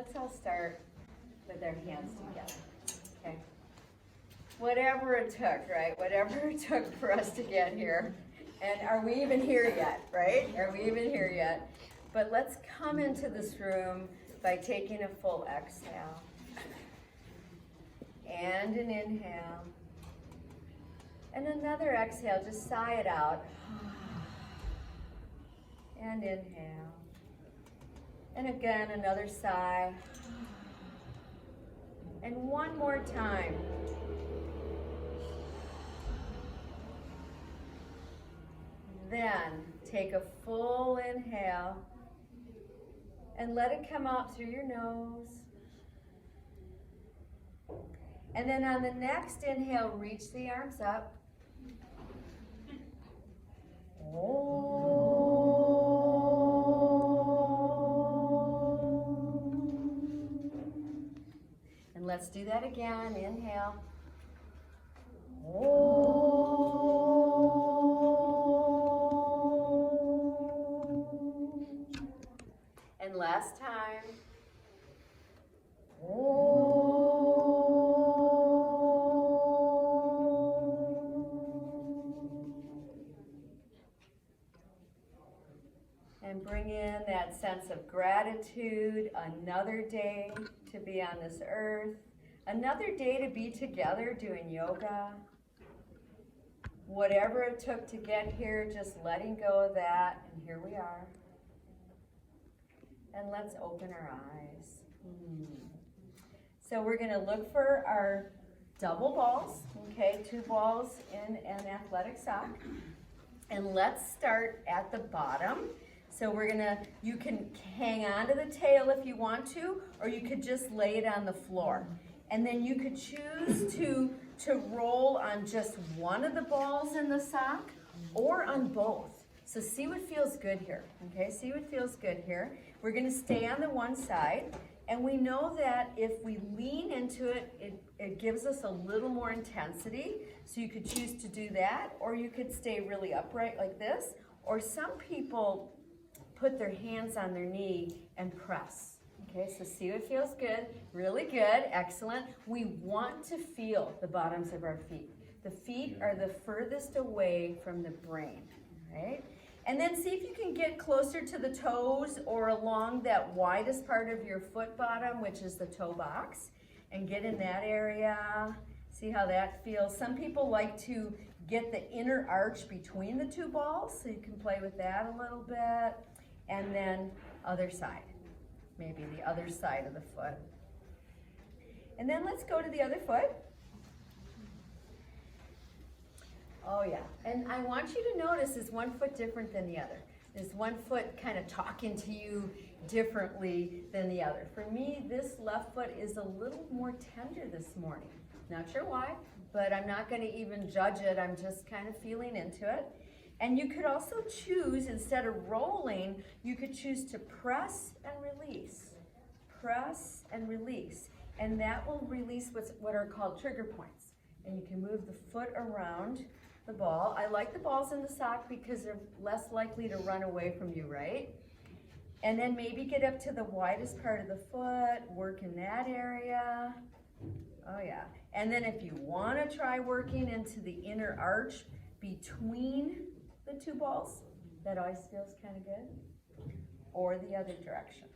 let's all start with our hands together, okay? Whatever it took, right? Whatever it took for us to get here. And are we even here yet, right? Are we even here yet? But let's come into this room by taking a full exhale. And an inhale. And another exhale, just sigh it out. And inhale. And again, another sigh. And one more time. Then take a full inhale and let it come out through your nose. And then on the next inhale, reach the arms up. And let's do that again. Inhale. And last time. And bring in that sense of gratitude, another day to be on this earth, another day to be together doing yoga. Whatever it took to get here, just letting go of that, and here we are. And let's open our eyes. So we're going to look for our double balls, okay, 2 balls in an athletic sock. And let's start at the bottom. So we're gonna, you can hang on to the tail if you want to, or you could just lay it on the floor. And then you could choose to roll on just one of the balls in the sock or on both. So see what feels good here, okay? See what feels good here. We're gonna stay on the one side, and we know that if we lean into it, it gives us a little more intensity. So you could choose to do that, or you could stay really upright like this, or some people put their hands on their knee and press. Okay, so see what feels good, really good, excellent. We want to feel the bottoms of our feet. The feet are the furthest away from the brain, right? And then see if you can get closer to the toes or along that widest part of your foot bottom, which is the toe box, and get in that area. See how that feels. Some people like to get the inner arch between the 2 balls, so you can play with that a little bit. And then other side, maybe the other side of the foot. And then let's go to the other foot. Oh yeah, and I want you to notice, is one foot different than the other? Is one foot kind of talking to you differently than the other? For me, this left foot is a little more tender this morning. Not sure why, but I'm not going to even judge it. I'm just kind of feeling into it. And you could also choose, instead of rolling, you could choose to press and release. Press and release. And that will release what are called trigger points. And you can move the foot around the ball. I like the balls in the sock because they're less likely to run away from you, right? And then maybe get up to the widest part of the foot, work in that area. Oh yeah. And then if you want to try working into the inner arch between the 2 balls, that always feels kind of good, or the other direction.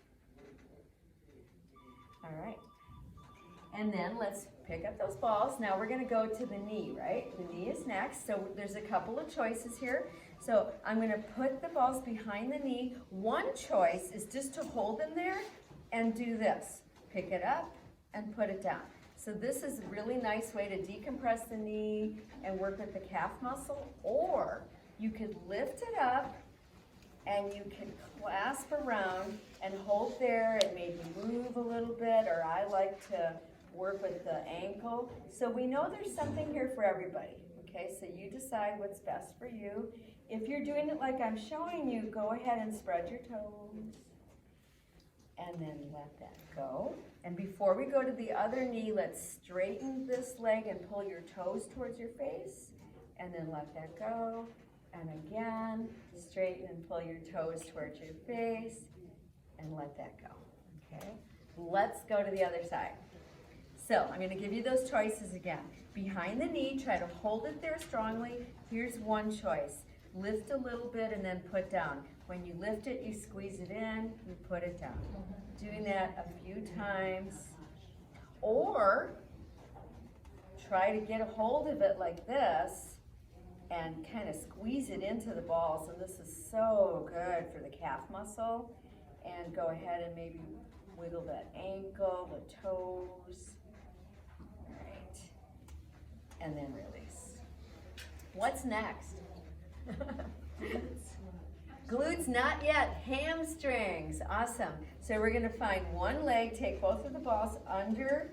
All right, and then let's pick up those balls. Now we're going to go to the knee, right? The knee is next, so there's a couple of choices here. So I'm going to put the balls behind the knee. One choice is just to hold them there and do this. Pick it up and put it down. So this is a really nice way to decompress the knee and work with the calf muscle, or you could lift it up and you can clasp around and hold there and maybe move a little bit, or I like to work with the ankle. So we know there's something here for everybody, okay? So you decide what's best for you. If you're doing it like I'm showing you, go ahead and spread your toes and then let that go. And before we go to the other knee, let's straighten this leg and pull your toes towards your face, and then let that go. And again, straighten and pull your toes towards your face, and let that go, okay? Let's go to the other side. So I'm going to give you those choices again. Behind the knee, try to hold it there strongly. Here's one choice. Lift a little bit and then put down. When you lift it, you squeeze it in, you put it down. Doing that a few times. Or try to get a hold of it like this and kind of squeeze it into the balls. And this is so good for the calf muscle. And go ahead and maybe wiggle that ankle, the toes. All right. And then release. What's next? Glutes, not yet. Hamstrings. Awesome. So we're going to find one leg, take both of the balls under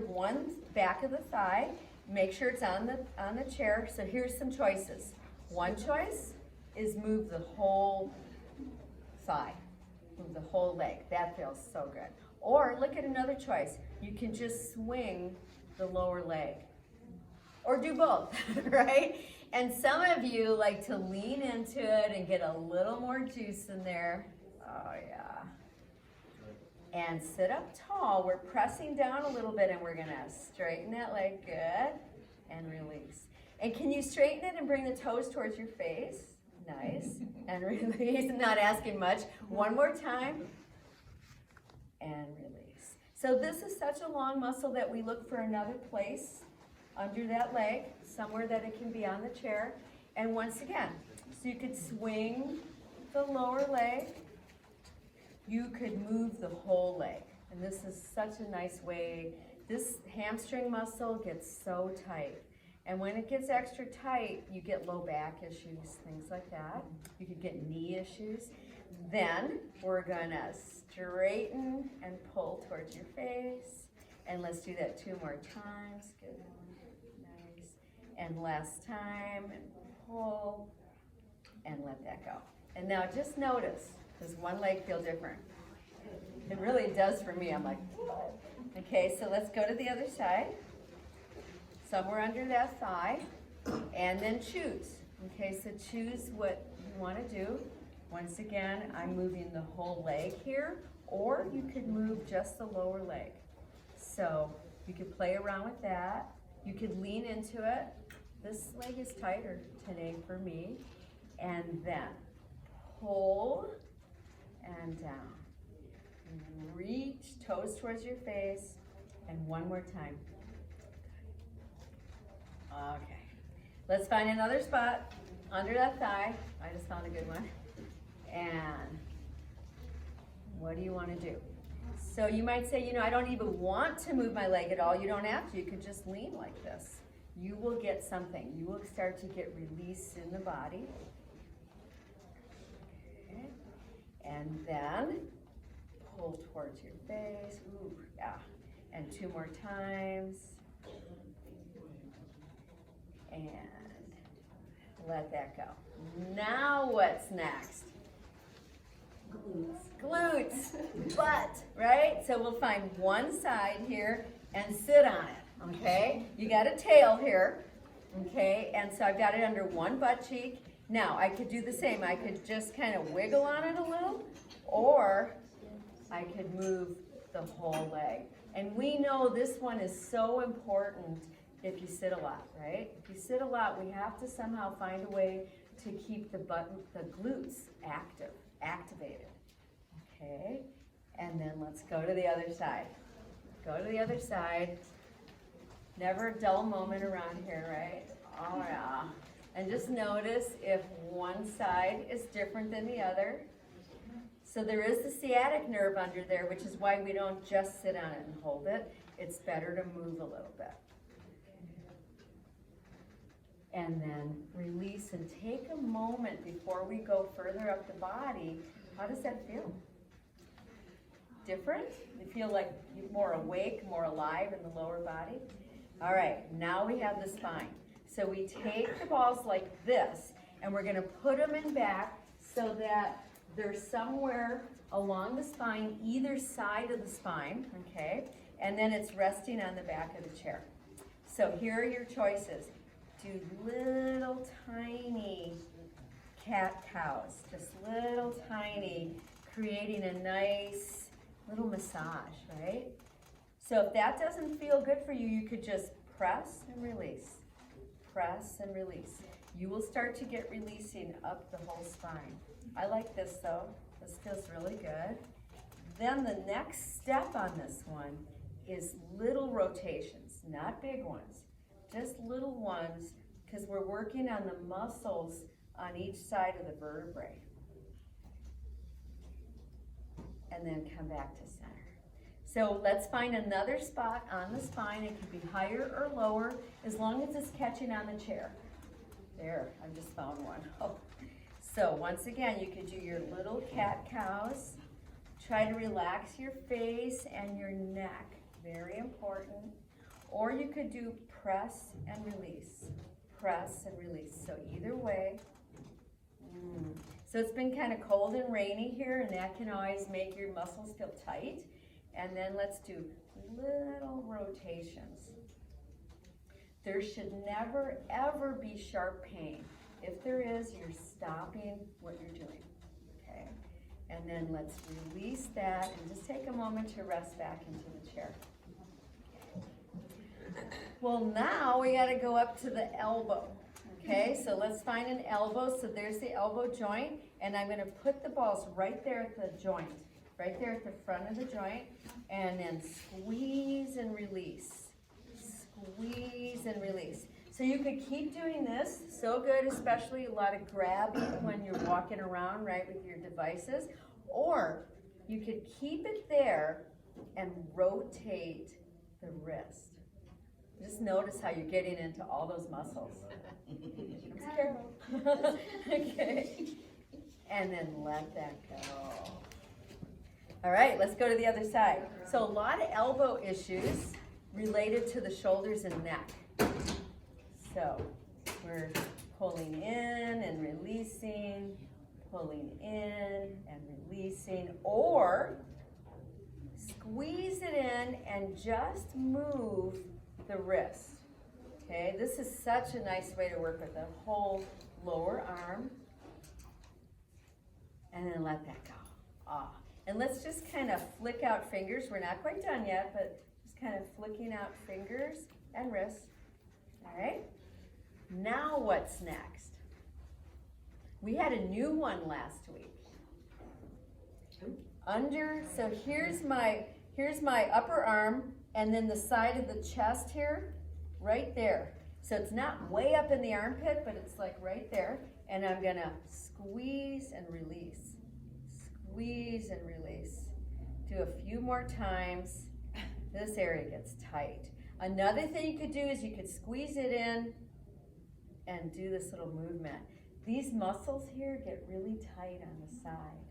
one back of the thigh. Make sure it's on the chair. So here's some choices. One choice is move the whole thigh. Move the whole leg. That feels so good. Or look at another choice. You can just swing the lower leg. Or do both, right? And some of you like to lean into it and get a little more juice in there. Oh yeah. And sit up tall. We're pressing down a little bit and we're gonna straighten that leg, good, and release. And can you straighten it and bring the toes towards your face? Nice, and release, not asking much. One more time, and release. So this is such a long muscle that we look for another place under that leg, somewhere that it can be on the chair. And once again, so you could swing the lower leg, you could move the whole leg. And this is such a nice way. This hamstring muscle gets so tight. And when it gets extra tight, you get low back issues, things like that. You could get knee issues. Then we're gonna straighten and pull towards your face. And let's do that 2 more times. Good. Nice. And last time, and pull, and let that go. And now just notice, does one leg feel different? It really does for me. I'm like, what? Okay, so let's go to the other side. Somewhere under that thigh, and then choose. Okay, so choose what you want to do. Once again, I'm moving the whole leg here, or you could move just the lower leg. So you could play around with that. You could lean into it. This leg is tighter today for me. And then pull and down. Reach, toes towards your face, and one more time. Okay, let's find another spot under that thigh. I just found a good one. And what do you want to do? So you might say, I don't even want to move my leg at all. You don't have to. You could just lean like this. You will get something. You will start to get release in the body. Okay. And then pull towards your face. Ooh, yeah. And 2 more times. And let that go. Now what's next? Glutes, butt, right? So we'll find one side here and sit on it, okay? You got a tail here, okay? And so I've got it under one butt cheek. Now I could do the same. I could just kind of wiggle on it a little, or I could move the whole leg. And we know this one is so important if you sit a lot, right? If you sit a lot, we have to somehow find a way to keep the glutes activated. Okay, and then let's go to the other side. Go to the other side. Never a dull moment around here, right? Oh yeah. And just notice if one side is different than the other. So there is the sciatic nerve under there, which is why we don't just sit on it and hold it. It's better to move a little bit. And then release and take a moment before we go further up the body. How does that feel? Different? You feel like you're more awake, more alive in the lower body? All right, now we have the spine. So we take the balls like this, and we're gonna put them in back so that they're somewhere along the spine, either side of the spine, okay? And then it's resting on the back of the chair. So here are your choices. Do little tiny cat-cows, just little tiny, creating a nice little massage, right? So if that doesn't feel good for you, you could just press and release. Press and release. You will start to get releasing up the whole spine. I like this though. This feels really good. Then the next step on this one is little rotations, not big ones, just little ones, because we're working on the muscles on each side of the vertebrae. And then come back to center. So let's find another spot on the spine. It could be higher or lower, as long as it's catching on the chair. There, I just found one. Oh. So once again, you could do your little cat-cows. Try to relax your face and your neck, very important. Or you could do press and release, press and release. So either way. So it's been kind of cold and rainy here, and that can always make your muscles feel tight. And then let's do little rotations. There should never, ever be sharp pain. If there is, you're stopping what you're doing, okay? And then let's release that and just take a moment to rest back into the chair. Well, now we gotta go up to the elbow, okay? So let's find an elbow. So there's the elbow joint, and I'm gonna put the balls right there at the joint, right there at the front of the joint, and then squeeze and release. Squeeze and release. So you could keep doing this, so good, especially a lot of grabbing when you're walking around, right, with your devices. Or you could keep it there and rotate the wrist. Just notice how you're getting into all those muscles. Just careful. Okay. And then let that go. All right, let's go to the other side. So a lot of elbow issues related to the shoulders and neck. So we're pulling in and releasing, pulling in and releasing, or squeeze it in and just move the wrist. Okay, this is such a nice way to work with the whole lower arm. And then let that go. Ah. And let's just kind of flick out fingers. We're not quite done yet, but just kind of flicking out fingers and wrists. All right? Now what's next? We had a new one last week. So here's my upper arm, and then the side of the chest here, right there. So it's not way up in the armpit, but it's like right there. And I'm gonna squeeze and release. Squeeze and release. Do a few more times. This area gets tight. Another thing you could do is you could squeeze it in and do this little movement. These muscles here get really tight on the side,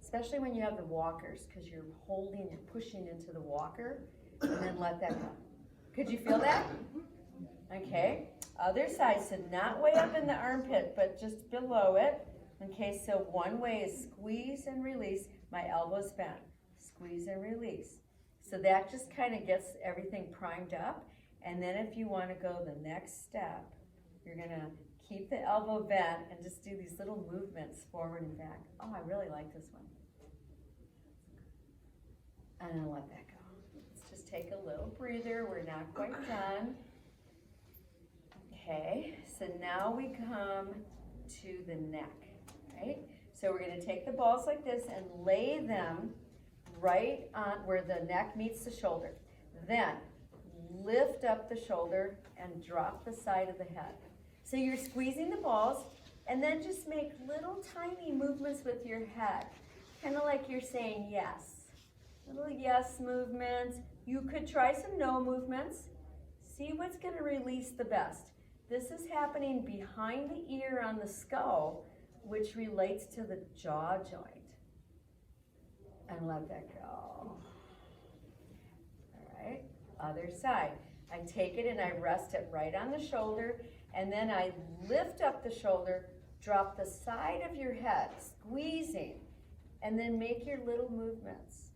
especially when you have the walkers, because you're pushing into the walker, and then let that go. Could you feel that? Okay, other side, so not way up in the armpit, but just below it. Okay, so one way is squeeze and release, my elbows bent, squeeze and release. So that just kind of gets everything primed up. And then if you want to go the next step, you're going to keep the elbow bent and just do these little movements forward and back. Oh, I really like this one. And then let that go. Let's just take a little breather. We're not quite done. Okay, so now we come to the neck, right? So we're going to take the balls like this and lay them right on where the neck meets the shoulder. Then lift up the shoulder and drop the side of the head. So you're squeezing the balls, and then just make little tiny movements with your head, kind of like you're saying yes. Little yes movements. You could try some no movements. See what's going to release the best. This is happening behind the ear on the skull, which relates to the jaw joint. And let that go. All right, other side. I take it and I rest it right on the shoulder, and then I lift up the shoulder, drop the side of your head, squeezing, and then make your little movements.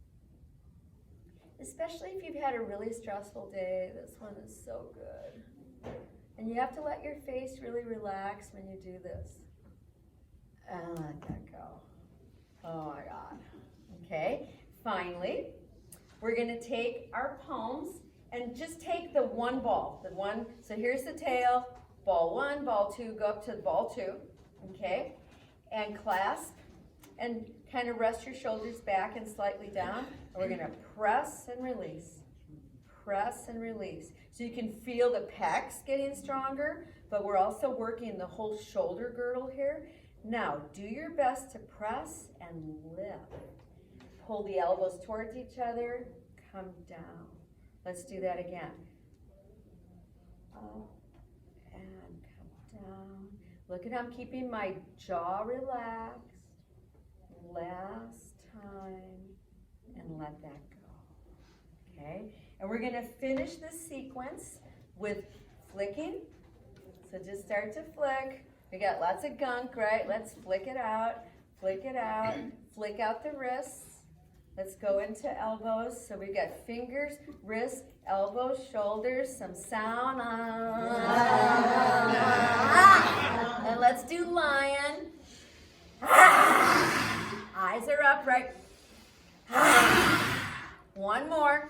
Especially if you've had a really stressful day, this one is so good. And you have to let your face really relax when you do this. And let that go. Oh my God. Okay, finally, we're gonna take our palms and just take the one ball, so here's the tail, ball one, ball two, go up to ball two, okay? And clasp and kind of rest your shoulders back and slightly down. And we're gonna press and release, press and release. So you can feel the pecs getting stronger, but we're also working the whole shoulder girdle here. Now, do your best to press and lift. Pull the elbows towards each other, come down. Let's do that again. Up and come down. Look at how I'm keeping my jaw relaxed. Last time, and let that go. Okay? And we're gonna finish this sequence with flicking. So just start to flick. We got lots of gunk, right? Let's flick it out, flick it out, flick out the wrists. Let's go into elbows. So we've got fingers, wrists, elbows, shoulders, some sound. And let's do lion. Eyes are up, right? One more.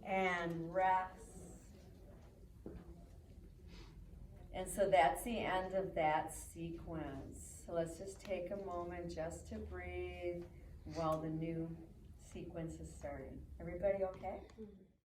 And rest. And so that's the end of that sequence. So let's just take a moment just to breathe while the new sequence is starting. Everybody okay?